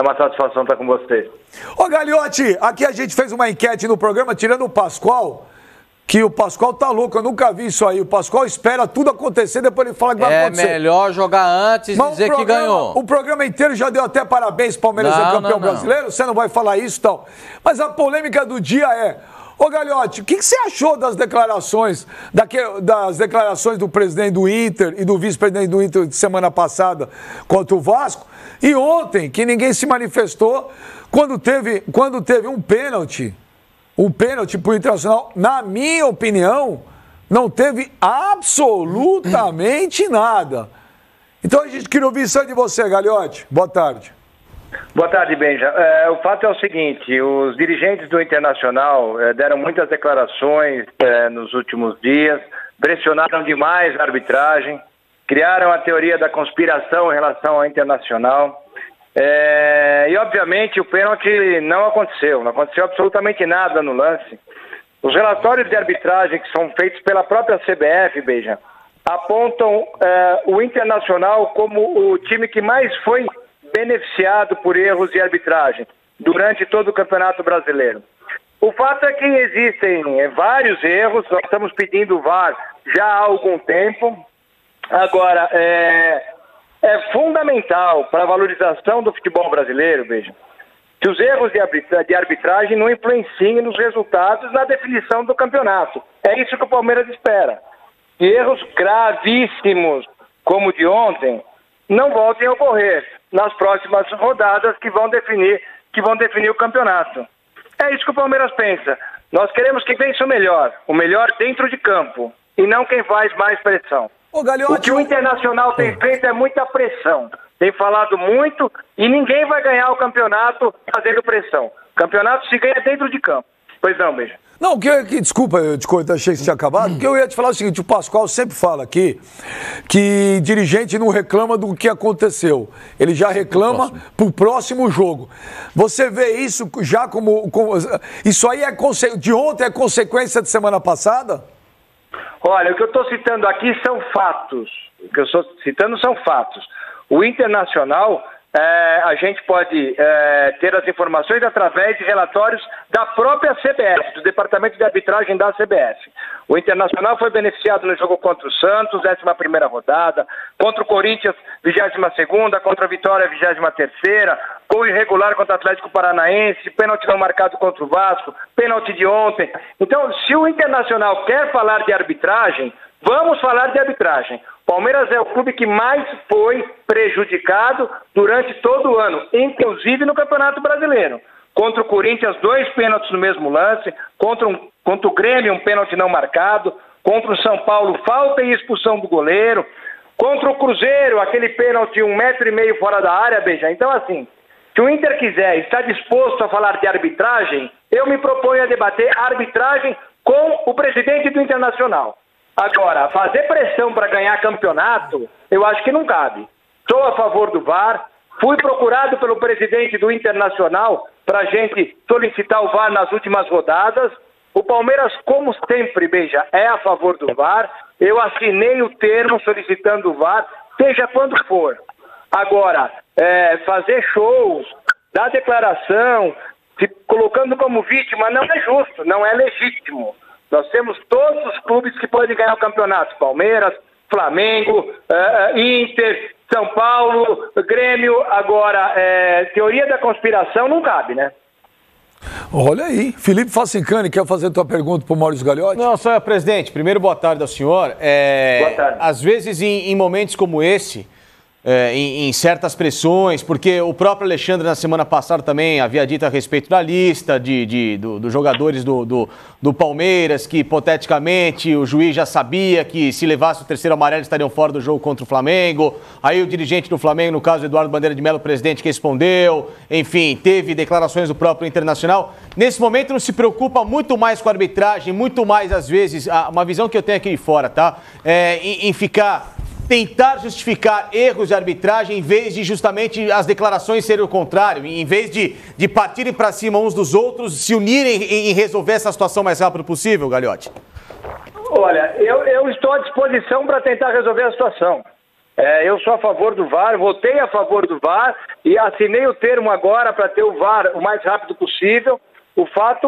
É uma satisfação estar com você. Ô, Gagliotti, aqui a gente fez uma enquete no programa, tirando o Pascoal, que o Pascoal tá louco, eu nunca vi isso aí. O Pascoal espera tudo acontecer, depois ele fala que vai acontecer. É melhor jogar antes e dizer que ganhou. O programa inteiro já deu até parabéns, Palmeiras é campeão brasileiro, você não vai falar isso e tal. Mas a polêmica do dia é... Ô, Gagliotti, o que você achou das declarações do presidente do Inter e do vice-presidente do Inter de semana passada contra o Vasco? E ontem, que ninguém se manifestou, quando teve um pênalti pro Internacional, na minha opinião, não teve absolutamente nada. Então a gente queria ouvir isso de você, Gagliotti. Boa tarde. Boa tarde, Benja. O fato é o seguinte, os dirigentes do Internacional deram muitas declarações nos últimos dias, pressionaram demais a arbitragem, criaram a teoria da conspiração em relação ao Internacional. E, obviamente, o pênalti não aconteceu absolutamente nada no lance. Os relatórios de arbitragem que são feitos pela própria CBF, Benja, apontam o Internacional como o time que mais foi beneficiado por erros de arbitragem durante todo o Campeonato Brasileiro. O fato é que existem vários erros, nós estamos pedindo o VAR já há algum tempo. Agora, é fundamental para a valorização do futebol brasileiro, veja, que os erros de arbitragem não influenciem nos resultados na definição do campeonato. É isso que o Palmeiras espera. Que erros gravíssimos, como o de ontem, não voltem a ocorrer nas próximas rodadas que vão definir o campeonato. É isso que o Palmeiras pensa. Nós queremos que vença o melhor dentro de campo, e não quem faz mais pressão. Ô, Gagliotti, o que o Internacional tem feito é muita pressão. Tem falado muito e ninguém vai ganhar o campeonato fazendo pressão. O campeonato se ganha dentro de campo. Pois não, Benja. Não, desculpa, eu achei que você tinha acabado, porque eu ia te falar o seguinte, o Pascoal sempre fala aqui que dirigente não reclama do que aconteceu, ele já reclama pro próximo jogo. Você vê isso já como isso aí de ontem é consequência de semana passada? Olha, o que eu estou citando aqui são fatos. O que eu estou citando são fatos. O Internacional... a gente pode ter as informações através de relatórios da própria CBF, do Departamento de Arbitragem da CBF. O Internacional foi beneficiado no jogo contra o Santos, 11ª rodada, contra o Corinthians, 22ª, contra a Vitória, 23ª, gol irregular contra o Atlético Paranaense, pênalti não marcado contra o Vasco, pênalti de ontem. Então, se o Internacional quer falar de arbitragem, vamos falar de arbitragem. Palmeiras é o clube que mais foi prejudicado durante todo o ano, inclusive no Campeonato Brasileiro. Contra o Corinthians, 2 pênaltis no mesmo lance, contra o Grêmio, um pênalti não marcado, contra o São Paulo, falta e expulsão do goleiro, contra o Cruzeiro, aquele pênalti 1,5 metro fora da área, Beija. Então, assim, se o Inter quiser, está disposto a falar de arbitragem, eu me proponho a debater arbitragem com o presidente do Internacional. Agora, fazer pressão para ganhar campeonato, eu acho que não cabe. Sou a favor do VAR, fui procurado pelo presidente do Internacional para a gente solicitar o VAR nas últimas rodadas. O Palmeiras, como sempre, Beija, é a favor do VAR. Eu assinei o termo solicitando o VAR, seja quando for. Agora, fazer shows, dar declaração, se colocando como vítima, não é justo, não é legítimo. Nós temos todos os clubes que podem ganhar o campeonato. Palmeiras, Flamengo, Inter, São Paulo, Grêmio. Agora, teoria da conspiração não cabe, né? Olha aí, Felipe Facincani, quer fazer tua pergunta para o Maurício Gagliotti? Não, só presidente, primeiro boa tarde ao senhor. Boa tarde. Às vezes em momentos como esse, em certas pressões, porque o próprio Alexandre na semana passada também havia dito a respeito da lista dos jogadores do Palmeiras, que hipoteticamente o juiz já sabia que se levasse o terceiro amarelo estariam fora do jogo contra o Flamengo. Aí o dirigente do Flamengo, no caso Eduardo Bandeira de Mello, o presidente, que respondeu. Enfim, teve declarações do próprio Internacional. Nesse momento não se preocupa muito mais com a arbitragem, muito mais às vezes, uma visão que eu tenho aqui de fora, tá? Em tentar justificar erros de arbitragem em vez de justamente as declarações serem o contrário, em vez de partirem para cima uns dos outros, se unirem em resolver essa situação o mais rápido possível, Gagliotti? Olha, eu estou à disposição para tentar resolver a situação. Eu sou a favor do VAR, votei a favor do VAR e assinei o termo agora para ter o VAR o mais rápido possível. O fato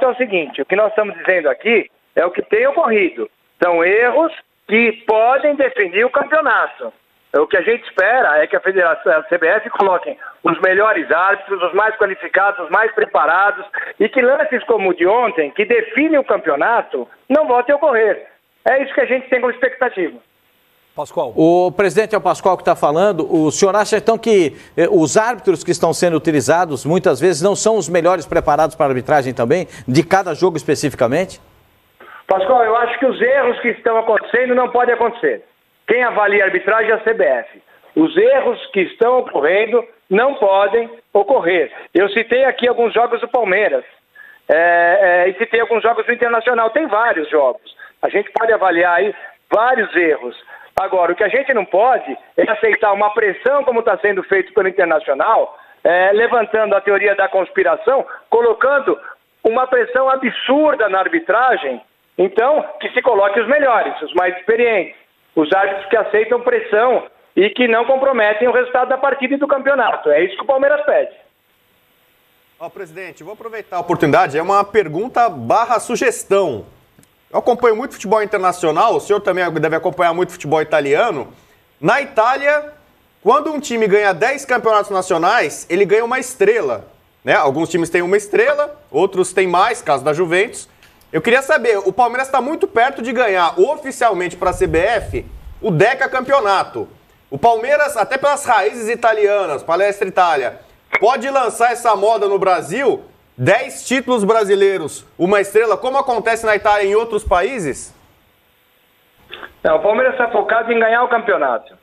é o seguinte, o que nós estamos dizendo aqui é o que tem ocorrido. São erros que podem definir o campeonato. O que a gente espera é que a Federação, a CBF, coloquem os melhores árbitros, os mais qualificados, os mais preparados, e que lances como o de ontem, que definem o campeonato, não voltem a ocorrer. É isso que a gente tem como expectativa. Pascoal. O presidente é o Pascoal que está falando. O senhor acha, então, que os árbitros que estão sendo utilizados, muitas vezes, não são os melhores preparados para a arbitragem também, de cada jogo especificamente? Pascoal, eu acho que os erros que estão acontecendo não podem acontecer. Quem avalia a arbitragem é a CBF. Os erros que estão ocorrendo não podem ocorrer. Eu citei aqui alguns jogos do Palmeiras e citei alguns jogos do Internacional. Tem vários jogos. A gente pode avaliar aí vários erros. Agora, o que a gente não pode é aceitar uma pressão, como está sendo feito pelo Internacional, levantando a teoria da conspiração, colocando uma pressão absurda na arbitragem. Então, que se coloque os melhores, os mais experientes, os árbitros que aceitam pressão e que não comprometem o resultado da partida e do campeonato. É isso que o Palmeiras pede. Presidente, vou aproveitar a oportunidade, é uma pergunta / sugestão. Eu acompanho muito futebol internacional, o senhor também deve acompanhar muito futebol italiano. Na Itália, quando um time ganha 10 campeonatos nacionais, ele ganha uma estrela, né? Alguns times têm uma estrela, outros têm mais, caso da Juventus. Eu queria saber, o Palmeiras está muito perto de ganhar oficialmente para a CBF o decacampeonato. O Palmeiras, até pelas raízes italianas, Palestra Itália, pode lançar essa moda no Brasil, 10 títulos brasileiros, uma estrela, como acontece na Itália e em outros países? Não, o Palmeiras está focado em ganhar o campeonato.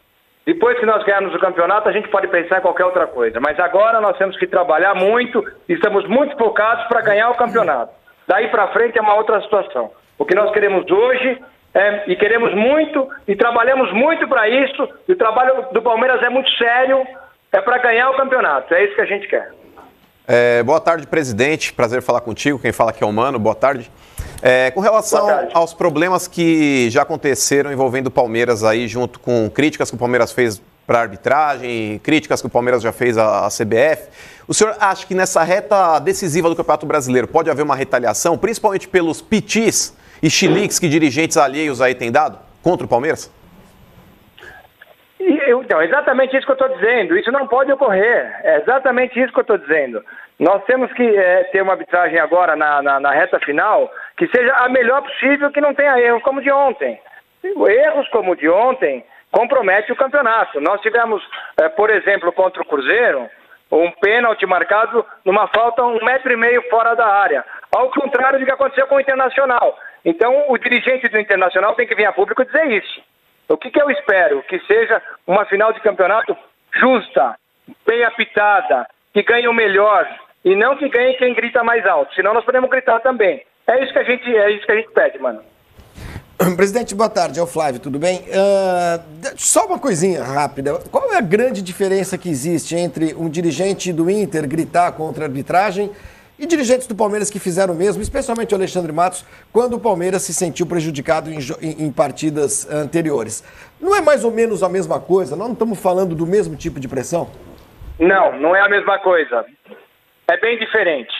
Depois que nós ganharmos o campeonato, a gente pode pensar em qualquer outra coisa. Mas agora nós temos que trabalhar muito e estamos muito focados para ganhar o campeonato. Daí para frente é uma outra situação. O que nós queremos hoje e queremos muito e trabalhamos muito para isso. E o trabalho do Palmeiras é muito sério, é para ganhar o campeonato. É isso que a gente quer. Boa tarde, presidente. Prazer falar contigo. Quem fala aqui é o Mano. Boa tarde. Com relação aos problemas que já aconteceram envolvendo o Palmeiras aí, junto com críticas que o Palmeiras fez para a arbitragem, críticas que o Palmeiras já fez à CBF, o senhor acha que nessa reta decisiva do Campeonato Brasileiro pode haver uma retaliação, principalmente pelos pitis e chiliques que dirigentes alheios aí têm dado contra o Palmeiras? Então, é exatamente isso que eu estou dizendo. Isso não pode ocorrer. É exatamente isso que eu estou dizendo. Nós temos que ter uma arbitragem agora na reta final que seja a melhor possível, que não tenha erros como o de ontem. Erros como o de ontem compromete o campeonato. Nós tivemos, por exemplo, contra o Cruzeiro, um pênalti marcado numa falta 1,5 metro fora da área. Ao contrário do que aconteceu com o Internacional. Então, o dirigente do Internacional tem que vir a público dizer isso. O que eu espero? Que seja uma final de campeonato justa, bem apitada, que ganhe o melhor, e não que ganhe quem grita mais alto. Senão nós podemos gritar também. É isso que a gente pede, mano. Presidente, boa tarde. É o Flávio, tudo bem? Só uma coisinha rápida. Qual é a grande diferença que existe entre um dirigente do Inter gritar contra a arbitragem e dirigentes do Palmeiras que fizeram o mesmo, especialmente o Alexandre Matos, quando o Palmeiras se sentiu prejudicado em partidas anteriores? Não é mais ou menos a mesma coisa? Nós não estamos falando do mesmo tipo de pressão? Não é a mesma coisa. É bem diferente.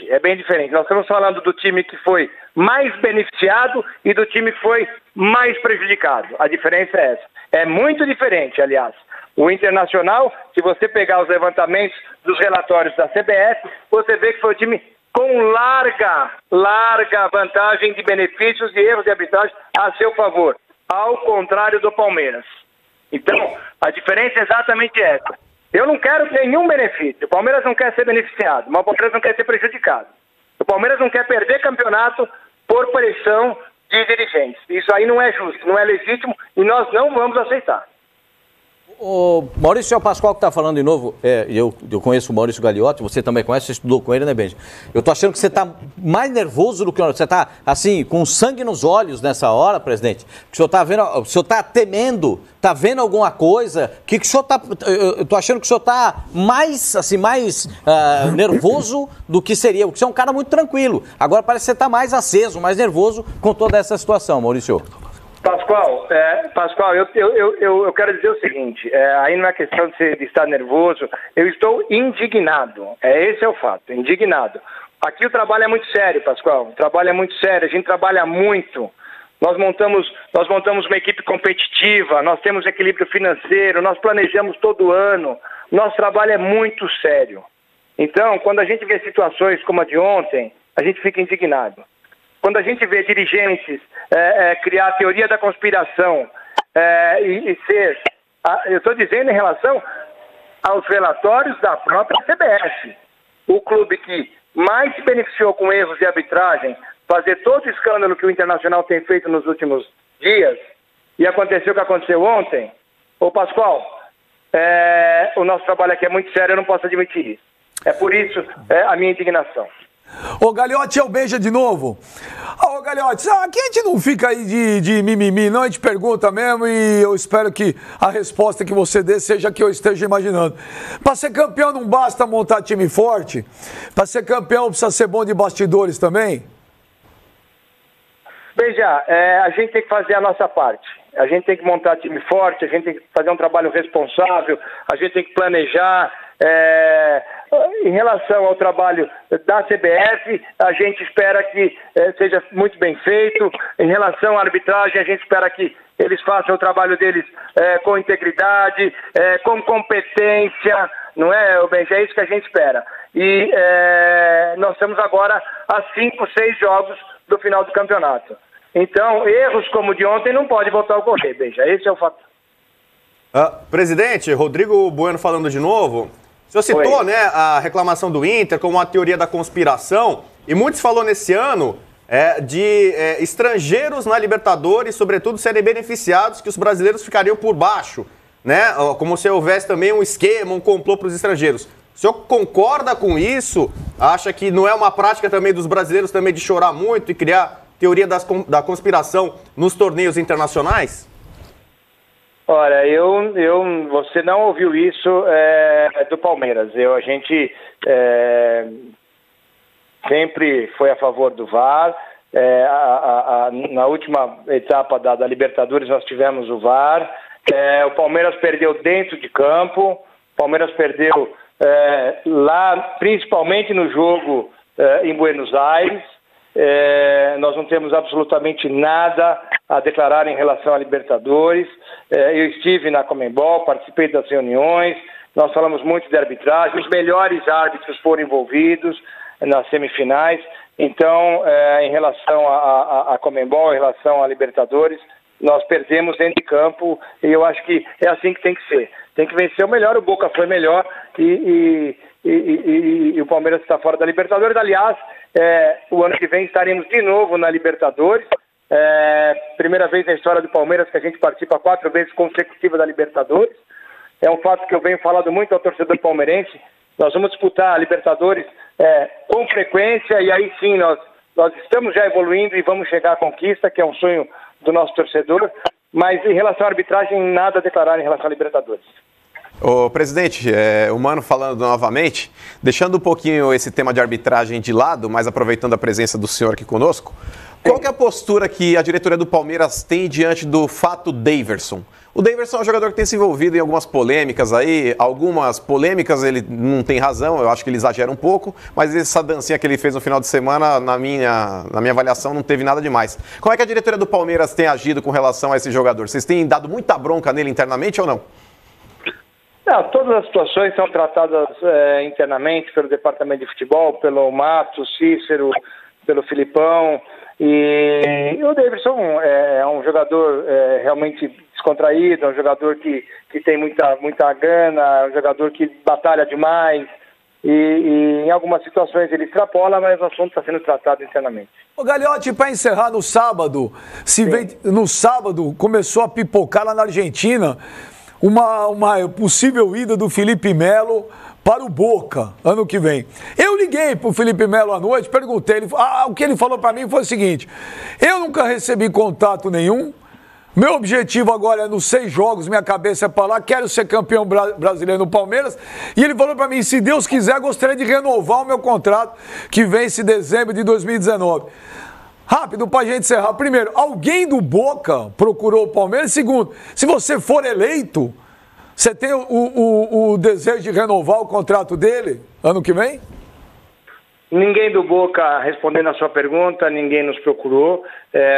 Nós estamos falando do time que foi mais beneficiado e do time que foi mais prejudicado. A diferença é essa. É muito diferente, aliás. O Internacional, se você pegar os levantamentos dos relatórios da CBF, você vê que foi um time com larga vantagem de benefícios e erros de arbitragem a seu favor, ao contrário do Palmeiras. Então, a diferença é exatamente essa. Eu não quero nenhum benefício. O Palmeiras não quer ser beneficiado, mas o Palmeiras não quer ser prejudicado. O Palmeiras não quer perder campeonato por pressão de dirigentes. Isso aí não é justo, não é legítimo e nós não vamos aceitar. O Maurício é o Pascoal que está falando de novo. Eu conheço o Maurício Gagliotti, você também conhece, você estudou com ele, né, Benji? Eu tô achando que você está mais nervoso do que você está, assim, com sangue nos olhos nessa hora, presidente. Que o senhor está vendo, o senhor está temendo, está vendo alguma coisa? Que o senhor está? Eu tô achando que o senhor está mais nervoso do que seria, porque você é um cara muito tranquilo. Agora parece que você está mais aceso, mais nervoso com toda essa situação, Maurício. Pascoal, eu quero dizer o seguinte, aí não é questão de estar nervoso, eu estou indignado, esse é o fato, indignado. Aqui o trabalho é muito sério, Pascoal, o trabalho é muito sério, a gente trabalha muito, nós montamos uma equipe competitiva, nós temos equilíbrio financeiro, nós planejamos todo ano, nosso trabalho é muito sério. Então, quando a gente vê situações como a de ontem, a gente fica indignado. Quando a gente vê dirigentes criar a teoria da conspiração e ser... eu estou dizendo em relação aos relatórios da própria CBF. O clube que mais se beneficiou com erros de arbitragem, fazer todo o escândalo que o Internacional tem feito nos últimos dias, e aconteceu o que aconteceu ontem. Ô Pascoal, o nosso trabalho aqui é muito sério, eu não posso admitir isso. É por isso a minha indignação. Ô, Gagliotti, eu beija de novo. Ô, Gagliotti, aqui a gente não fica aí de mimimi, não, a gente pergunta mesmo e eu espero que a resposta que você dê seja a que eu esteja imaginando. Para ser campeão não basta montar time forte? Para ser campeão precisa ser bom de bastidores também? Veja, a gente tem que fazer a nossa parte. A gente tem que montar time forte, a gente tem que fazer um trabalho responsável, a gente tem que planejar. Em relação ao trabalho da CBF, a gente espera que seja muito bem feito. Em relação à arbitragem, a gente espera que eles façam o trabalho deles com integridade, com competência, não é, Benja? É isso que a gente espera. E nós estamos agora a 5, 6 jogos do final do campeonato. Então, erros como o de ontem não podem voltar a ocorrer, Benja. Esse é o fato. Presidente, Rodrigo Bueno falando de novo. O senhor citou, né, a reclamação do Inter como uma teoria da conspiração, e muitos falou nesse ano de estrangeiros na Libertadores, sobretudo, serem beneficiados, que os brasileiros ficariam por baixo, né? Como se houvesse também um esquema, um complô para os estrangeiros. O senhor concorda com isso? Acha que não é uma prática também dos brasileiros também de chorar muito e criar teoria da conspiração nos torneios internacionais? Olha, você não ouviu isso do Palmeiras. A gente sempre foi a favor do VAR. Na última etapa da Libertadores nós tivemos o VAR. O Palmeiras perdeu dentro de campo. O Palmeiras perdeu lá, principalmente no jogo em Buenos Aires. Nós não temos absolutamente nada a declarar em relação à Libertadores. Eu estive na Conmebol, participei das reuniões, nós falamos muito de arbitragem, os melhores árbitros foram envolvidos nas semifinais. Então, em relação à Conmebol, em relação à Libertadores, nós perdemos dentro de campo e eu acho que é assim que tem que ser. Tem que vencer o melhor, o Boca foi melhor e o Palmeiras está fora da Libertadores. Aliás, o ano que vem estaremos de novo na Libertadores. Primeira vez na história do Palmeiras que a gente participa 4 vezes consecutivas da Libertadores. É um fato que eu venho falando muito ao torcedor palmeirense. Nós vamos disputar a Libertadores com frequência e aí sim nós estamos já evoluindo e vamos chegar à conquista, que é um sonho do nosso torcedor. Mas em relação à arbitragem, nada a declarar em relação à Libertadores. Ô, presidente, o Mano falando novamente, deixando um pouquinho esse tema de arbitragem de lado, mas aproveitando a presença do senhor aqui conosco, qual que é a postura que a diretoria do Palmeiras tem diante do fato Daverson? O Daverson é um jogador que tem se envolvido em algumas polêmicas aí, algumas polêmicas ele não tem razão, eu acho que ele exagera um pouco, mas essa dancinha que ele fez no final de semana, na minha avaliação, não teve nada demais. Como é que a diretoria do Palmeiras tem agido com relação a esse jogador? Vocês têm dado muita bronca nele internamente ou não? Não, todas as situações são tratadas internamente pelo departamento de futebol, pelo Mato, Cícero, pelo Filipão. E o Daverson é um jogador realmente descontraído, é um jogador que tem muita gana, é um jogador que batalha demais. E em algumas situações ele extrapola, mas o assunto está sendo tratado internamente. Ô Gagliotti, para encerrar no sábado, no sábado começou a pipocar lá na Argentina uma possível ida do Felipe Melo para o Boca, ano que vem. Eu liguei para o Felipe Melo à noite, perguntei, o que ele falou para mim foi o seguinte: eu nunca recebi contato nenhum, meu objetivo agora é nos 6 jogos, minha cabeça é para lá, quero ser campeão brasileiro no Palmeiras, e ele falou para mim, se Deus quiser, gostaria de renovar o meu contrato, que vence em dezembro de 2019. Rápido pra gente encerrar. Primeiro, alguém do Boca procurou o Palmeiras? Segundo, se você for eleito, você tem o desejo de renovar o contrato dele ano que vem? Ninguém do Boca, respondendo a sua pergunta, ninguém nos procurou.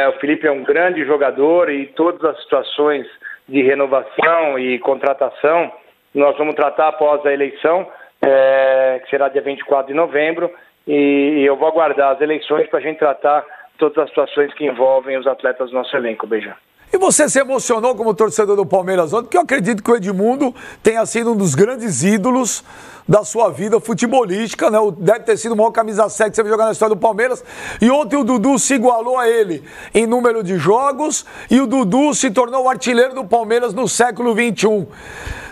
O Felipe é um grande jogador e todas as situações de renovação e contratação nós vamos tratar após a eleição, que será dia 24 de novembro, e eu vou aguardar as eleições para a gente tratar todas as situações que envolvem os atletas do nosso elenco. Beijão. E você se emocionou como torcedor do Palmeiras ontem, porque eu acredito que o Edmundo tenha sido um dos grandes ídolos da sua vida futebolística, né? Deve ter sido o maior camisa 7 que você vai jogar na história do Palmeiras. E ontem o Dudu se igualou a ele em número de jogos e o Dudu se tornou o artilheiro do Palmeiras no século XXI.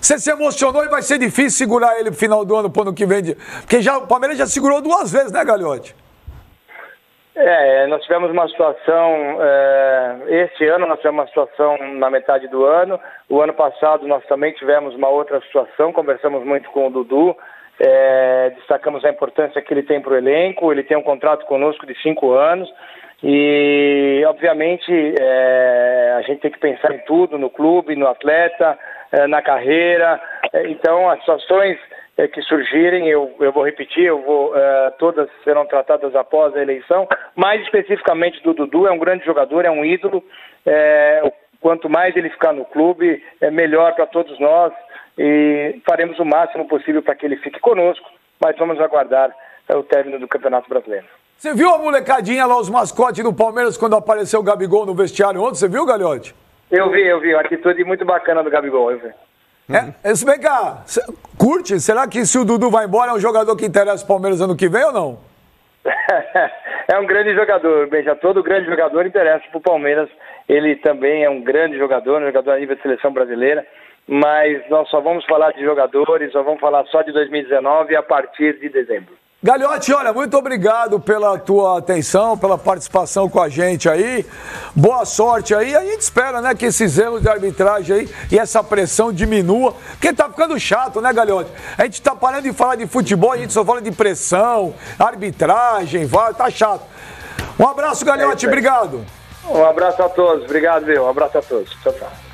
Você se emocionou e vai ser difícil segurar ele no final do ano, pro ano que vem? Porque o Palmeiras já segurou 2 vezes, né, Gagliotti? Nós tivemos uma situação, este ano nós tivemos uma situação na metade do ano, o ano passado nós também tivemos uma outra situação, conversamos muito com o Dudu, destacamos a importância que ele tem para o elenco, ele tem um contrato conosco de 5 anos e obviamente a gente tem que pensar em tudo, no clube, no atleta, na carreira, então as situações que surgirem, eu vou repetir, todas serão tratadas após a eleição, mais especificamente do Dudu, é um grande jogador, é um ídolo, quanto mais ele ficar no clube, é melhor para todos nós e faremos o máximo possível para que ele fique conosco, mas vamos aguardar o término do Campeonato Brasileiro. Você viu a molecadinha lá, os mascotes do Palmeiras, quando apareceu o Gabigol no vestiário ontem? Você viu, Gagliotti? Eu vi, uma atitude muito bacana do Gabigol, eu vi. Vem cá, curte? Será que se o Dudu vai embora é um jogador que interessa o Palmeiras ano que vem ou não? É um grande jogador, Benja, todo grande jogador interessa para o Palmeiras, ele também é um grande jogador, um jogador a nível de seleção brasileira, mas nós só vamos falar de jogadores, só vamos falar só de 2019 a partir de dezembro. Gagliotti, olha, muito obrigado pela tua atenção, pela participação com a gente aí. Boa sorte aí. A gente espera, né, que esses erros de arbitragem aí e essa pressão diminua, porque tá ficando chato, né, Gagliotti? A gente tá parando de falar de futebol, a gente só fala de pressão, arbitragem, tá chato. Um abraço, Gagliotti, obrigado. Um abraço a todos, obrigado, viu? Um abraço a todos. Tchau, tchau.